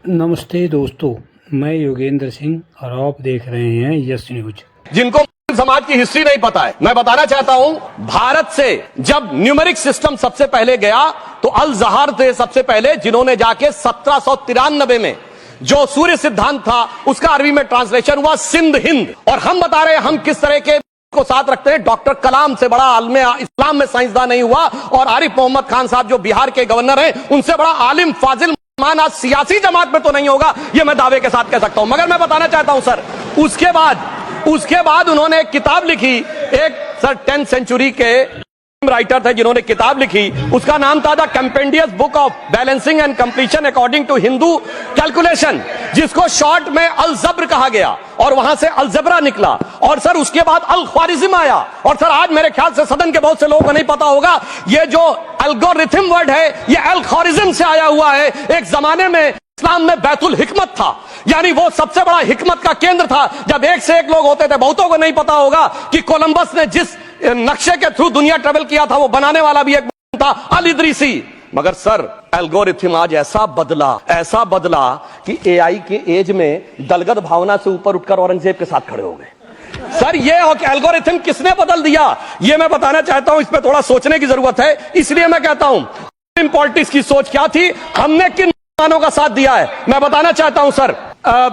नमस्ते दोस्तों, मैं योगेंद्र सिंह और आप देख रहे हैं यस न्यूज। जिनको समाज की हिस्ट्री नहीं पता है, मैं बताना चाहता हूं, भारत से जब न्यूमेरिक सिस्टम सबसे पहले गया तो अल जहार थे सबसे पहले, जिन्होंने जाके 1793 में जो सूर्य सिद्धांत था उसका अरबी में ट्रांसलेशन हुआ सिंध हिंद। और हम बता रहे हैं हम किस तरह के को साथ रखते हैं। डॉक्टर कलाम से बड़ा आलिम इस्लाम में साइंसदान नहीं हुआ, और आरिफ मोहम्मद खान साहब जो बिहार के गवर्नर हैं उनसे बड़ा आलिम फाजिल मान आज सियासी जमात में तो नहीं होगा, यह मैं दावे के साथ कह सकता हूं। मगर मैं बताना चाहता हूं सर, उसके बाद उन्होंने एक किताब लिखी, एक सर 10th सेंचुरी के राइटर थे जिन्होंने किताब लिखी, उसका नाम था the compendious book of balancing and completion according to Hindu calculation, जिसको शॉर्ट में अल जब्र कहा गया, और वहां से अलजबरा निकला। और सर उसके बाद अल ख्वारिज्म आया। और सर आज मेरे ख्याल से सदन के बहुत से लोगों को नहीं पता होगा, ये जो एल्गोरिथम वर्ड है ये अल ख्वारिज्म से आया हुआ है। एक जमाने में इस्लाम में बैतुल हिकमत था, यानी वो सबसे बड़ा हिकमत का केंद्र था, जब एक से एक लोग होते थे। बहुतों को नहीं पता होगा कि कोलंबस ने जिस नक्शे के थ्रू दुनिया ट्रेवल किया था वो बनाने वाला भी एक था अल इदरीसी। मगर सर एल्गोरिथम आज ऐसा बदला कि एआई के एज में दलगत भावना से ऊपर उठकर औरंगजेब के साथ खड़े हो गए। सर ये एल्गोरिथम किसने बदल दिया, ये मैं बताना चाहता हूं। इस पे थोड़ा सोचने की जरूरत है। इसलिए मैं कहता हूं पॉलिटिक्स की सोच क्या थी, हमने किन मानों का साथ दिया है, मैं बताना चाहता हूं सर।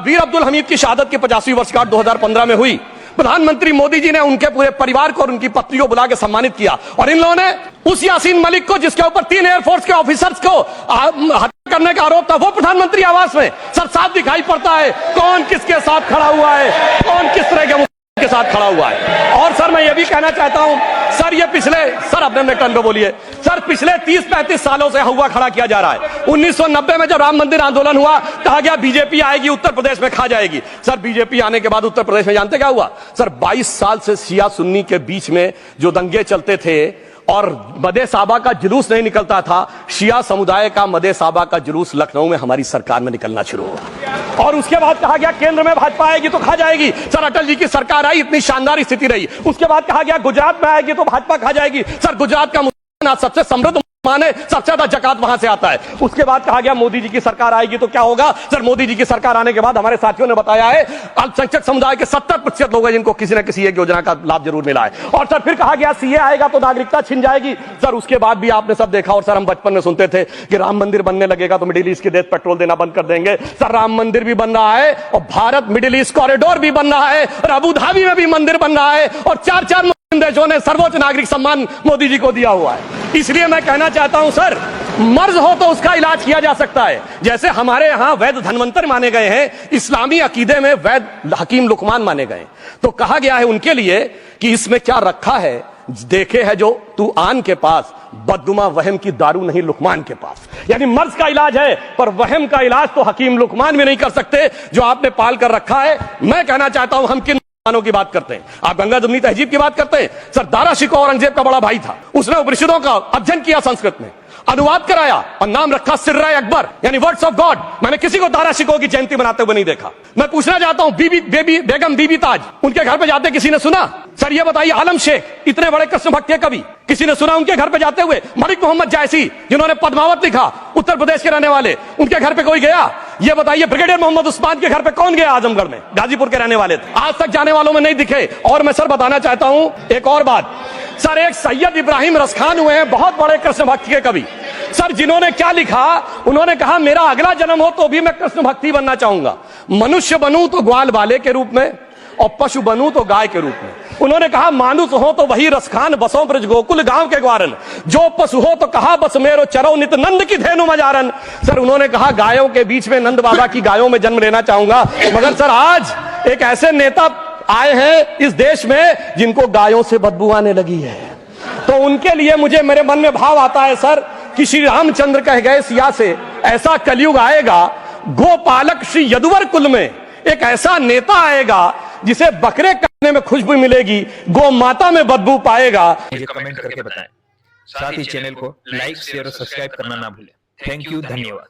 वीर अब्दुल हमीद की शहादत की 50वीं वर्षगांठ 2015 में हुई। प्रधानमंत्री मोदी जी ने उनके पूरे परिवार को और उनकी पत्नी को बुला के सम्मानित किया, और इन लोगों ने उस यासीन मलिक को, जिसके ऊपर 3 एयरफोर्स के ऑफिसर्स को हत्या करने का आरोप था, वो प्रधानमंत्री आवास में सर साफ दिखाई पड़ता है कौन किसके साथ खड़ा हुआ है, कौन किस तरह के साथ खड़ा हुआ है। और सर मैं ये भी कहना चाहता हूं सर, ये पिछले सर अपने टर्न पे बोलिए सर, पिछले 30-35 सालों से हुआ खड़ा किया जा रहा है। 1990 में जब राम मंदिर आंदोलन हुआ, कहा गया बीजेपी आएगी उत्तर प्रदेश में खा जाएगी। सर बीजेपी आने के बाद उत्तर प्रदेश में जानते क्या हुआ सर, 22 साल से शिया सुन्नी के बीच में जो दंगे चलते थे और मदे साबा का जुलूस नहीं निकलता था, शिया समुदाय का मदे साबा का जुलूस लखनऊ में हमारी सरकार में निकलना शुरू हुआ। और उसके बाद कहा गया केंद्र में भाजपा आएगी तो खा जाएगी। सर अटल जी की सरकार आई, इतनी शानदार स्थिति रही। उसके बाद कहा गया गुजरात में आएगी तो भाजपा खा जाएगी। सर गुजरात का मुसलमान सबसे समृद्ध माने, सबसे ज्यादा जकात वहां से आता है। उसके बाद कहा गया मोदी जी की सरकार आएगी तो क्या होगा। सर मोदी जी की सरकार आने के बाद हमारे साथियों ने बताया है अल्पसंख्यक समुदाय के 70% लोग हैं जिनको किसी न किसी एक योजना का लाभ जरूर मिला है। और सर फिर कहा गया सीए आएगा तो नागरिकता छिन जाएगी। सर उसके बाद भी आपने सब देखा, और सर हम बचपन में सुनते थे कि राम मंदिर बनने लगेगा तो मिडिल ईस्ट के देश पेट्रोल देना बंद कर देंगे। सर राम मंदिर भी बन रहा है, और भारत मिडिल ईस्ट कॉरिडोर भी बन रहा है, और अबू धाबी में भी मंदिर बन रहा है, और 4 देशों ने सर्वोच्च नागरिक सम्मान मोदी जी को दिया हुआ है। इसलिए मैं कहना चाहता हूं सर, मर्ज हो तो उसका इलाज किया जा सकता है। जैसे हमारे यहां वैद धन्वंतर माने गए हैं, इस्लामी अकीदे में वैद हकीम लुकमान माने गए, तो कहा गया है उनके लिए कि इसमें क्या रखा है, देखे है जो तू आन के पास, बददुमा वहम की दारू नहीं लुकमान के पास। यानी मर्ज का इलाज है, पर वहम का इलाज तो हकीम लुकमान भी नहीं कर सकते जो आपने पाल कर रखा है। मैं कहना चाहता हूं हम किन की बात करते हैं, आप गंगा जमुनी तहजीब की बात करते हैं। सर दारा शिकोह औरंगजेब का बड़ा भाई था, उसने उपनिषदों का अध्ययन किया, संस्कृत में अनुवाद कराया और नाम रखा सिर्राय अकबर, यानी वर्ड्स ऑफ गॉड। मैंने किसी को दारा शिकोह की जयंती बनाते हुए नहीं देखा। मैं पूछना चाहता हूं बेगम बीबी ताज, उनके घर पे जाते किसी ने सुना। सर ये बताइए आलम शेख, इतने बड़े कृष्ण भक्त के कवि, किसी ने सुना उनके घर पे जाते हुए। मलिक मोहम्मद जायसी जिन्होंने पद्मावत लिखा, उत्तर प्रदेश के रहने वाले, उनके घर पे कोई गया? ये बताइए ब्रिगेडियर मोहम्मद उस्मान के घर पे कौन गया? आजमगढ़ में, गाजीपुर के रहने वाले थे, आज तक जाने वालों में नहीं दिखे। और मैं सर बताना चाहता हूं एक और बात, सर एक सैयद इब्राहिम रसखान हुए हैं, बहुत बड़े कृष्ण भक्त के कवि। सर जिन्होंने क्या लिखा, उन्होंने कहा मेरा अगला जन्म हो तो भी मैं कृष्ण भक्ति बनना चाहूंगा, मनुष्य बनूं तो ग्वाल बाले के रूप में, और पशु बनूं तो गाय के रूप में। उन्होंने कहा मानुष हो तो वही रसखान, बसों ब्रज गोकुल गांव के ग्वारन, जो पशु हो तो कहा बस मेरो चरो नित नंद की धेनु मजारन। सर उन्होंने कहा गायों के बीच में नंद बाबा की गायों में जन्म लेना चाहूंगा। मगर सर आज एक ऐसे नेता आए हैं इस देश में जिनको गायों से बदबू आने लगी है, तो उनके लिए मुझे मेरे मन में भाव आता है सर कि श्री रामचंद्र कह गए सिया से, ऐसा कलयुग आएगा गोपालक श्री यदुवर कुल में एक ऐसा नेता आएगा जिसे बकरे काटने में खुशबू मिलेगी, गौ माता में बदबू पाएगा। मुझे कमेंट करके बताएं, साथ ही चैनल को लाइक शेयर और सब्सक्राइब करना ना भूलें। थैंक यू, धन्यवाद।